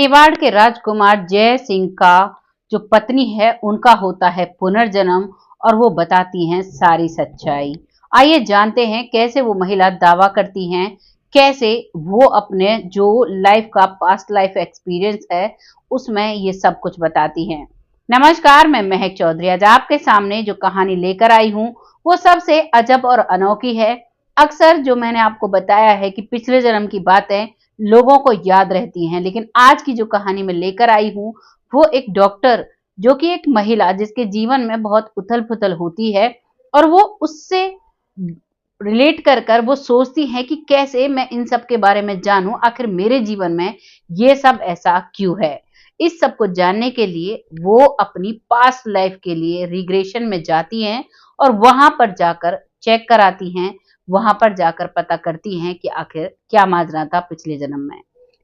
मेवाड़ के राजकुमार जय सिंह का जो पत्नी है उनका होता है पुनर्जन्म और वो बताती हैं सारी सच्चाई। आइए जानते हैं कैसे वो महिला दावा करती हैं, कैसे वो अपने जो लाइफ का पास्ट लाइफ एक्सपीरियंस है उसमें ये सब कुछ बताती हैं। नमस्कार, मैं महक चौधरी आज आपके सामने जो कहानी लेकर आई हूँ वो सबसे अजब और अनोखी है। अक्सर जो मैंने आपको बताया है कि पिछले जन्म की बातें लोगों को याद रहती हैं, लेकिन आज की जो कहानी मैं लेकर आई हूँ वो एक डॉक्टर जो कि एक महिला जिसके जीवन में बहुत उथल पुथल होती है और वो उससे रिलेट कर कर वो सोचती हैं कि कैसे मैं इन सब के बारे में जानूं, आखिर मेरे जीवन में ये सब ऐसा क्यों है। इस सब को जानने के लिए वो अपनी पास्ट लाइफ के लिए रिग्रेशन में जाती हैं और वहां पर जाकर चेक कराती हैं, वहां पर जाकर पता करती हैं कि आखिर क्या माजरा था पिछले जन्म में।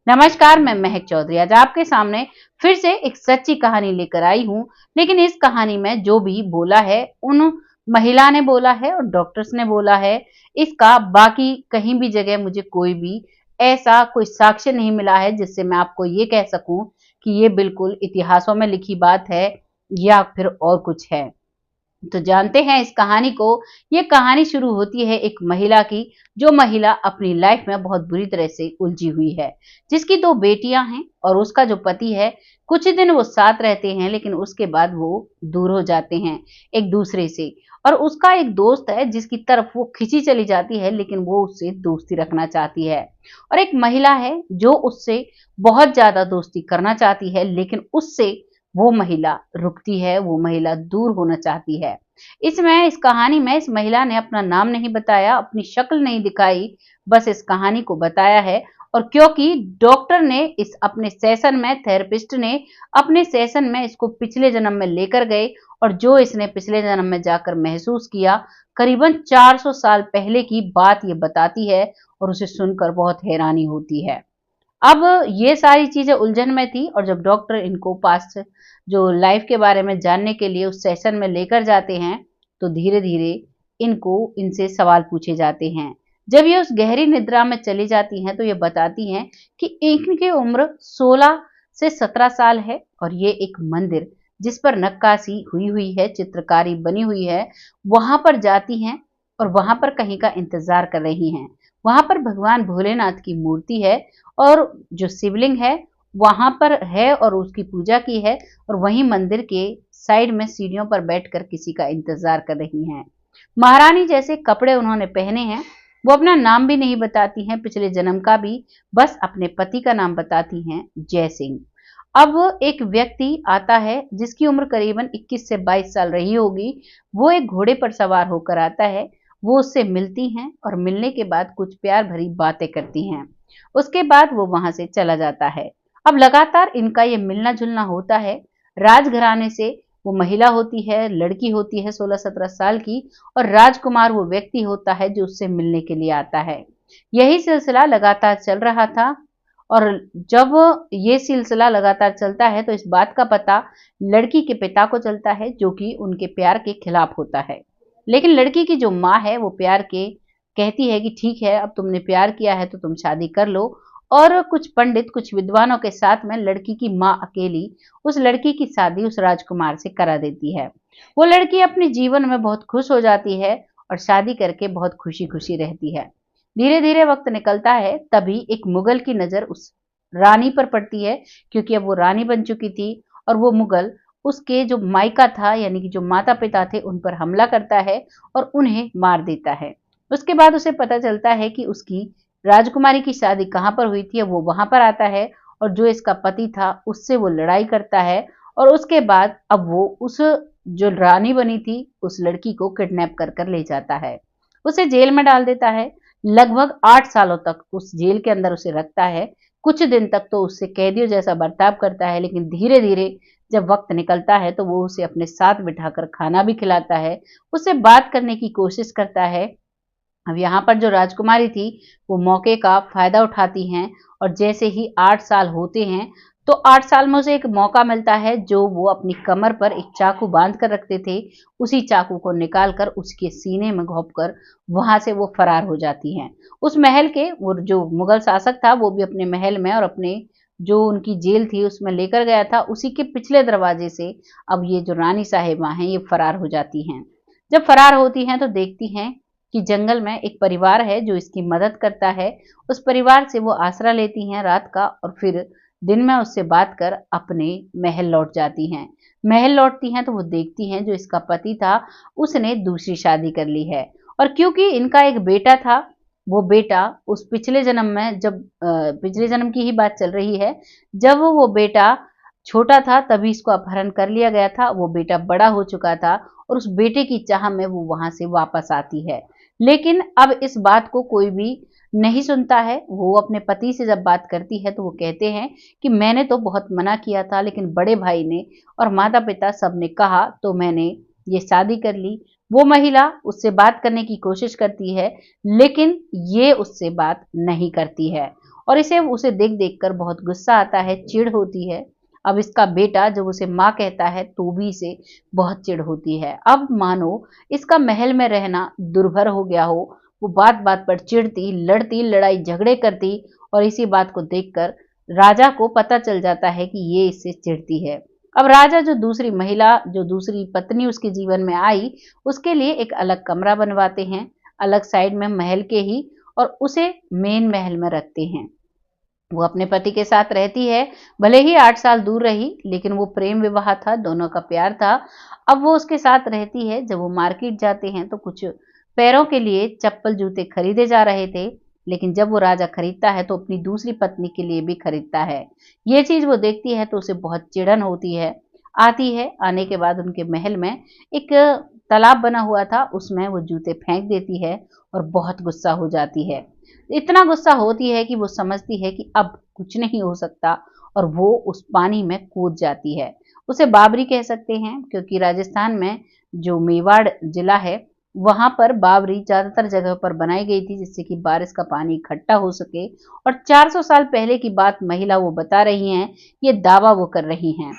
नमस्कार, मैं महक चौधरी आज आपके सामने फिर से एक सच्ची कहानी लेकर आई हूँ। लेकिन इस कहानी में जो भी बोला है उन महिला ने बोला है और डॉक्टर्स ने बोला है। इसका बाकी कहीं भी जगह मुझे कोई भी ऐसा कोई साक्ष्य नहीं मिला है जिससे मैं आपको ये कह सकूं कि ये बिल्कुल इतिहासों में लिखी बात है या फिर और कुछ है। तो जानते हैं इस कहानी को। ये कहानी शुरू होती है एक महिला की, जो महिला अपनी लाइफ में बहुत बुरी तरह से उलझी हुई है, जिसकी 2 बेटियां हैं और उसका जो पति है कुछ दिन वो साथ रहते हैं लेकिन उसके बाद वो दूर हो जाते हैं एक दूसरे से। और उसका एक दोस्त है जिसकी तरफ वो खिंची चली जाती है लेकिन वो उससे दोस्ती रखना चाहती है। और एक महिला है जो उससे बहुत ज्यादा दोस्ती करना चाहती है लेकिन उससे वो महिला रुकती है, वो महिला दूर होना चाहती है। इस कहानी में इस महिला ने अपना नाम नहीं बताया, अपनी शक्ल नहीं दिखाई, बस इस कहानी को बताया है। और क्योंकि डॉक्टर ने इस अपने सेशन में, थेरेपिस्ट ने अपने सेशन में इसको पिछले जन्म में लेकर गए और जो इसने पिछले जन्म में जाकर महसूस किया, करीबन 400 साल पहले की बात ये बताती है और उसे सुनकर बहुत हैरानी होती है। अब ये सारी चीजें उलझन में थी और जब डॉक्टर इनको पास्ट जो लाइफ के बारे में जानने के लिए उस सेशन में लेकर जाते हैं तो धीरे धीरे इनको इनसे सवाल पूछे जाते हैं। जब ये उस गहरी निद्रा में चली जाती हैं तो ये बताती हैं कि इनकी उम्र 16 से 17 साल है और ये एक मंदिर जिस पर नक्काशी हुई हुई है, चित्रकारी बनी हुई है, वहां पर जाती हैं और वहां पर कहीं का इंतजार कर रही हैं। वहां पर भगवान भोलेनाथ की मूर्ति है और जो शिवलिंग है वहां पर है और उसकी पूजा की है और वहीं मंदिर के साइड में सीढ़ियों पर बैठकर किसी का इंतजार कर रही हैं। महारानी जैसे कपड़े उन्होंने पहने हैं। वो अपना नाम भी नहीं बताती हैं, पिछले जन्म का भी, बस अपने पति का नाम बताती हैं, जय सिंह। अब एक व्यक्ति आता है जिसकी उम्र करीबन 21 से 22 साल रही होगी। वो एक घोड़े पर सवार होकर आता है। वो उससे मिलती हैं और मिलने के बाद कुछ प्यार भरी बातें करती हैं। उसके बाद वो वहां से चला जाता है। अब लगातार इनका ये मिलना जुलना होता है। राजघराने से वो महिला होती है, लड़की होती है 16-17 साल की, और राजकुमार वो व्यक्ति होता है जो उससे मिलने के लिए आता है। यही सिलसिला लगातार चल रहा था और जब ये सिलसिला लगातार चलता है तो इस बात का पता लड़की के पिता को चलता है जो कि उनके प्यार के खिलाफ होता है। लेकिन लड़की की जो माँ है वो प्यार के कहती है कि ठीक है, अब तुमने प्यार किया है तो तुम शादी कर लो। और कुछ पंडित, कुछ विद्वानों के साथ में लड़की की माँ अकेली उस लड़की की शादी उस राजकुमार से करा देती है। वो लड़की अपने जीवन में बहुत खुश हो जाती है और शादी करके बहुत खुशी खुशी रहती है। धीरे धीरे वक्त निकलता है, तभी एक मुगल की नजर उस रानी पर पड़ती है, क्योंकि अब वो रानी बन चुकी थी। और वो मुगल उसके जो मायका था, यानी कि जो माता पिता थे, उन पर हमला करता है और उन्हें मार देता है। उसके बाद उसे पता चलता है कि उसकी राजकुमारी की शादी कहाँ पर हुई थी। वो वहां पर आता है और जो इसका पति था उससे वो लड़ाई करता है और उसके बाद अब वो उस जो रानी बनी थी उस लड़की को किडनैप कर कर ले जाता है, उसे जेल में डाल देता है। लगभग 8 सालों तक उस जेल के अंदर उसे रखता है। कुछ दिन तक तो उससे कैदियों जैसा बर्ताव करता है, लेकिन धीरे धीरे जब वक्त निकलता है तो वो उसे अपने साथ बिठाकर खाना भी खिलाता है, उससे बात करने की कोशिश करता है। अब यहाँ पर जो राजकुमारी थी वो मौके का फायदा उठाती हैं और जैसे ही 8 साल होते हैं तो 8 साल में उसे एक मौका मिलता है जो वो अपनी कमर पर एक चाकू बांध कर रखते थे, उसी चाकू को निकाल कर उसके सीने में घोंप कर वहां से वो फरार हो जाती हैं। उस महल के वो जो मुगल शासक था वो भी अपने महल में और अपने जो उनकी जेल थी उसमें लेकर गया था, उसी के पिछले दरवाजे से अब ये जो रानी साहिबा हैं ये फरार हो जाती हैं। जब फरार होती हैं तो देखती हैं कि जंगल में एक परिवार है जो इसकी मदद करता है। उस परिवार से वो आसरा लेती हैं रात का और फिर दिन में उससे बात कर अपने महल लौट जाती हैं। महल लौटती हैं तो वो देखती हैं जो इसका पति था उसने दूसरी शादी कर ली है, और क्योंकि इनका एक बेटा था, वो बेटा उस पिछले जन्म में जब पिछले जन्म की ही बात चल रही है, जब वो बेटा छोटा था तभी इसको अपहरण कर लिया गया था। वो बेटा बड़ा हो चुका था और उस बेटे की चाह में वो वहां से वापस आती है, लेकिन अब इस बात को कोई भी नहीं सुनता है। वो अपने पति से जब बात करती है तो वो कहते हैं कि मैंने तो बहुत मना किया था, लेकिन बड़े भाई ने और माता पिता सबने कहा तो मैंने ये शादी कर ली। वो महिला उससे बात करने की कोशिश करती है, लेकिन ये उससे बात नहीं करती है और इसे उसे देख देख कर बहुत गुस्सा आता है, चिढ़ होती है। अब इसका बेटा जब उसे माँ कहता है तो भी इसे बहुत चिढ़ होती है। अब मानो इसका महल में रहना दुर्भर हो गया हो। वो बात बात पर चिढ़ती, लड़ती, लड़ाई झगड़े करती और इसी बात को देखकर राजा को पता चल जाता है कि ये इससे चिढ़ती है। अब राजा जो दूसरी महिला, जो दूसरी पत्नी उसके जीवन में आई, उसके लिए एक अलग कमरा बनवाते हैं, अलग साइड में महल के ही, और उसे मेन महल में रखते हैं। वो अपने पति के साथ रहती है, भले ही 8 साल दूर रही, लेकिन वो प्रेम विवाह था, दोनों का प्यार था। अब वो उसके साथ रहती है। जब वो मार्केट जाते हैं तो कुछ पैरों के लिए चप्पल जूते खरीदे जा रहे थे, लेकिन जब वो राजा खरीदता है तो अपनी दूसरी पत्नी के लिए भी खरीदता है। ये चीज वो देखती है तो उसे बहुत चिढ़न होती है। आती है, आने के बाद उनके महल में एक तालाब बना हुआ था, उसमें वो जूते फेंक देती है और बहुत गुस्सा हो जाती है। इतना गुस्सा होती है कि वो समझती है कि अब कुछ नहीं हो सकता और वो उस पानी में कूद जाती है। उसे बाबरी कह सकते हैं, क्योंकि राजस्थान में जो मेवाड़ जिला है वहां पर बाबरी ज्यादातर जगह पर बनाई गई थी जिससे कि बारिश का पानी इकट्ठा हो सके। और 400 साल पहले की बात महिला वो बता रही हैं, ये दावा वो कर रही हैं।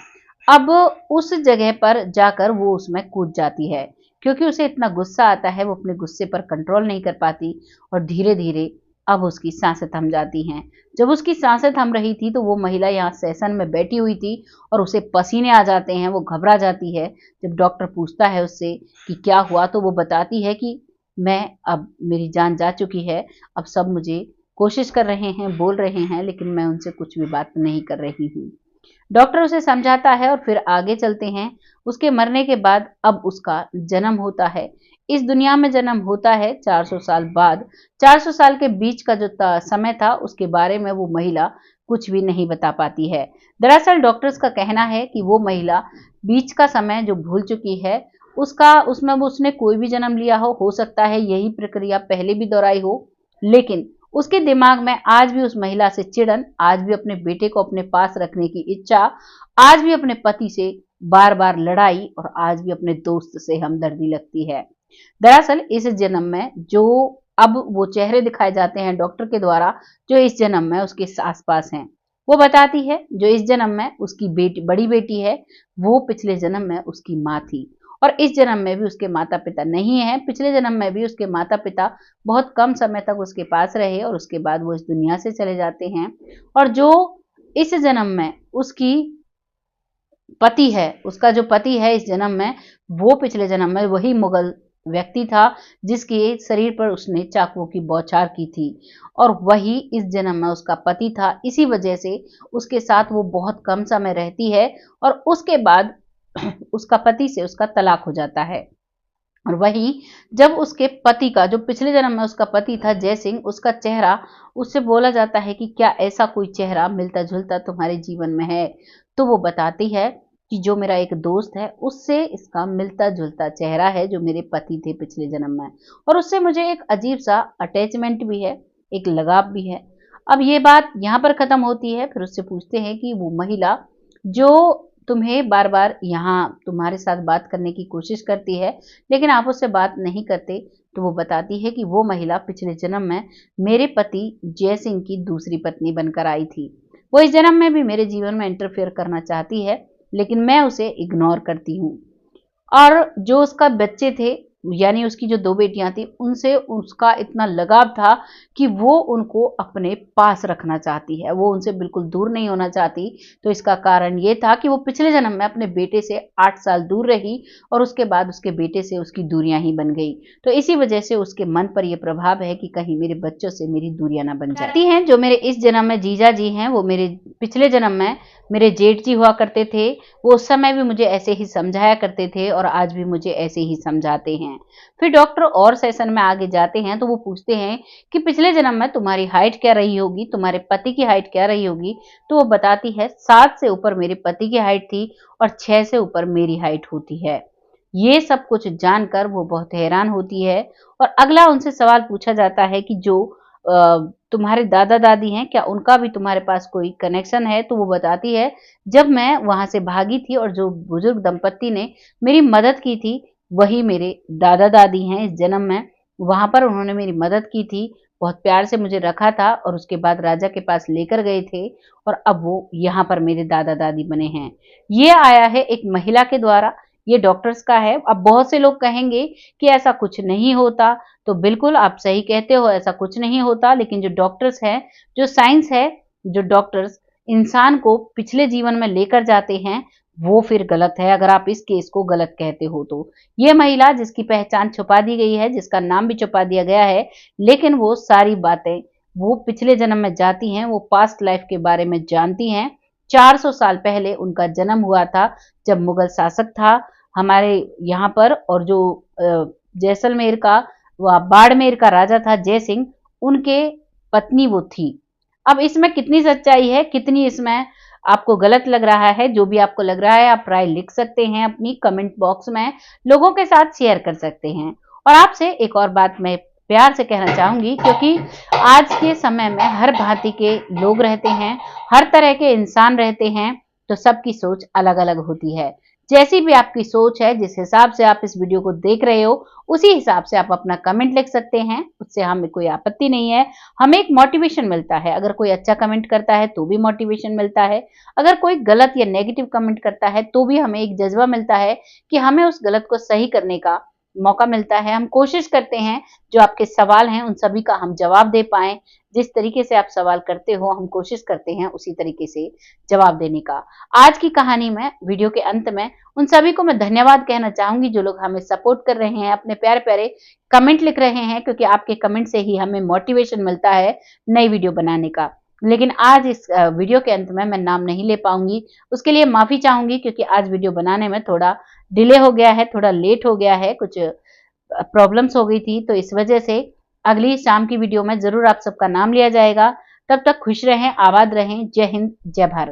अब उस जगह पर जाकर वो उसमें कूद जाती है, क्योंकि उसे इतना गुस्सा आता है, वो अपने गुस्से पर कंट्रोल नहीं कर पाती और धीरे धीरे अब उसकी सांसें थम जाती हैं। जब उसकी सांसें थम रही थी तो वो महिला यहाँ सेशन में बैठी हुई थी और उसे पसीने आ जाते हैं, वो घबरा जाती है। जब डॉक्टर पूछता है उससे कि क्या हुआ तो वो बताती है कि मैं, अब मेरी जान जा चुकी है, अब सब मुझे कोशिश कर रहे हैं, बोल रहे हैं, लेकिन मैं उनसे कुछ भी बात नहीं कर रही हूँ। डॉक्टर उसे समझाता है और फिर आगे चलते हैं। उसके मरने के बाद अब उसका जन्म होता है, इस दुनिया में जन्म होता है 400 साल बाद। 400 साल के बीच का जो समय था उसके बारे में वो महिला कुछ भी नहीं बता पाती है। दरअसल डॉक्टर्स का कहना है कि वो महिला बीच का समय जो भूल चुकी है, उसका उसमें वो उसने कोई भी जन्म लिया हो सकता है यही प्रक्रिया पहले भी दोहराई हो, लेकिन उसके दिमाग में आज भी उस महिला से चिड़न, आज भी अपने बेटे को अपने पास रखने की इच्छा, आज भी अपने पति से बार बार लड़ाई और आज भी अपने दोस्त से हमदर्दी लगती है। दरअसल इस जन्म में जो अब वो चेहरे दिखाए जाते हैं डॉक्टर के द्वारा, जो इस जन्म में उसके आसपास हैं, वो बताती है जो इस जन्म में उसकी बेटी, बड़ी बेटी है, वो पिछले जन्म में उसकी माँ थी और इस जन्म में भी उसके माता पिता नहीं है। पिछले जन्म में भी उसके माता पिता बहुत कम समय तक उसके पास रहे और उसके बाद वो इस दुनिया से चले जाते हैं। और जो इस जन्म में उसकी पति है, उसका जो पति है इस जन्म में, वो पिछले जन्म में वही मुगल व्यक्ति था जिसके शरीर पर उसने चाकुओं की बौछार की थी और वही इस जन्म में उसका पति था। इसी वजह से उसके साथ वो बहुत कम समय रहती है और उसके बाद उसका पति से उसका तलाक हो जाता है। और वही जब उसके पति का, जो पिछले जन्म में उसका पति था जय सिंह, उसका चेहरा, उससे बोला जाता है कि क्या ऐसा कोई चेहरा मिलता जुलता तुम्हारे जीवन में है, तो वो बताती है कि जो मेरा एक दोस्त है उससे इसका मिलता जुलता चेहरा है, जो मेरे पति थे पिछले जन्म में, और उससे मुझे एक अजीब सा अटैचमेंट भी है, एक लगाव भी है। अब ये बात यहाँ पर खत्म होती है। फिर उससे पूछते हैं कि वो महिला जो तुम्हें बार बार यहाँ तुम्हारे साथ बात करने की कोशिश करती है लेकिन आप उससे बात नहीं करते, तो वो बताती है कि वो महिला पिछले जन्म में मेरे पति जय सिंह की दूसरी पत्नी बनकर आई थी। वो इस जन्म में भी मेरे जीवन में इंटरफेयर करना चाहती है, लेकिन मैं उसे इग्नोर करती हूँ। और जो उसका बच्चे थे यानी उसकी जो 2 बेटियां थी उनसे उसका इतना लगाव था कि वो उनको अपने पास रखना चाहती है, वो उनसे बिल्कुल दूर नहीं होना चाहती। तो इसका कारण ये था कि वो पिछले जन्म में अपने बेटे से 8 साल दूर रही और उसके बाद उसके बेटे से उसकी दूरियां ही बन गई। तो इसी वजह से उसके मन पर यह प्रभाव है कि कहीं मेरे बच्चों से मेरी दूरियां ना बन जाती हैं। जो मेरे इस जन्म में जीजा जी हैं, वो मेरे पिछले जन्म में मेरे जेठ जी हुआ करते थे। वो उस समय भी मुझे ऐसे ही समझाया करते थे और आज भी मुझे ऐसे ही समझाते हैं। फिर डॉक्टर और सेशन में आगे जाते हैं तो वो पूछते हैं कि पिछले जन्म में तुम्हारी हाइट क्या रही होगी, तुम्हारे पति की हाइट क्या रही होगी। तो वो बताती है 7 से ऊपर मेरे पति की हाइट थी और 6 से ऊपर मेरी हाइट होती है। ये सब कुछ जानकर वो बहुत हैरान होती है और अगला उनसे सवाल पूछा जाता है कि जो तुम्हारे दादा दादी हैं, क्या उनका भी तुम्हारे पास कोई कनेक्शन है। तो वो बताती है जब मैं वहां से भागी थी और जो बुजुर्ग दंपत्ति ने मेरी मदद की थी वही मेरे दादा दादी हैं इस जन्म में। वहां पर उन्होंने मेरी मदद की थी, बहुत प्यार से मुझे रखा था और उसके बाद राजा के पास लेकर गए थे और अब वो यहाँ पर मेरे दादा दादी बने हैं। ये आया है एक महिला के द्वारा, ये डॉक्टर्स का है। अब बहुत से लोग कहेंगे कि ऐसा कुछ नहीं होता, तो बिल्कुल आप सही कहते हो, ऐसा कुछ नहीं होता। लेकिन जो डॉक्टर्स है, जो साइंस है, जो डॉक्टर्स इंसान को पिछले जीवन में लेकर जाते हैं वो फिर गलत है, अगर आप इस केस को गलत कहते हो तो। ये महिला जिसकी पहचान छुपा दी गई है, जिसका नाम भी छुपा दिया गया है, लेकिन वो सारी बातें वो पिछले जन्म में जाती हैं, वो पास्ट लाइफ के बारे में जानती हैं। 400 साल पहले उनका जन्म हुआ था जब मुगल शासक था हमारे यहाँ पर, और जो जैसलमेर का बाड़मेर का राजा था जय सिंह, उनके पत्नी वो थी। अब इसमें कितनी सच्चाई है, कितनी इसमें आपको गलत लग रहा है, जो भी आपको लग रहा है आप राय लिख सकते हैं अपनी कमेंट बॉक्स में, लोगों के साथ शेयर कर सकते हैं। और आपसे एक और बात मैं प्यार से कहना चाहूंगी, क्योंकि आज के समय में हर भांति के लोग रहते हैं, हर तरह के इंसान रहते हैं, तो सबकी सोच अलग अलग होती है। जैसी भी आपकी सोच है, जिस हिसाब से आप इस वीडियो को देख रहे हो, उसी हिसाब से आप अपना कमेंट लिख सकते हैं, उससे हमें कोई आपत्ति नहीं है। हमें एक मोटिवेशन मिलता है, अगर कोई अच्छा कमेंट करता है तो भी मोटिवेशन मिलता है, अगर कोई गलत या नेगेटिव कमेंट करता है तो भी हमें एक जज्बा मिलता है कि हमें उस गलत को सही करने का मौका मिलता है। हम कोशिश करते हैं जो आपके सवाल हैं उन सभी का हम जवाब दे पाएं। जिस तरीके से आप सवाल करते हो हम कोशिश करते हैं उसी तरीके से जवाब देने का। आज की कहानी में, वीडियो के अंत में, उन सभी को मैं धन्यवाद कहना चाहूंगी जो लोग हमें सपोर्ट कर रहे हैं, अपने प्यारे प्यारे कमेंट लिख रहे हैं, क्योंकि आपके कमेंट से ही हमें मोटिवेशन मिलता है नई वीडियो बनाने का। लेकिन आज इस वीडियो के अंत में मैं नाम नहीं ले पाऊंगी, उसके लिए माफी चाहूंगी, क्योंकि आज वीडियो बनाने में थोड़ा डिले हो गया है, थोड़ा लेट हो गया है, कुछ प्रॉब्लम्स हो गई थी, तो इस वजह से अगली शाम की वीडियो में जरूर आप सबका नाम लिया जाएगा। तब तक खुश रहें, आबाद रहें। जय हिंद, जय भारत।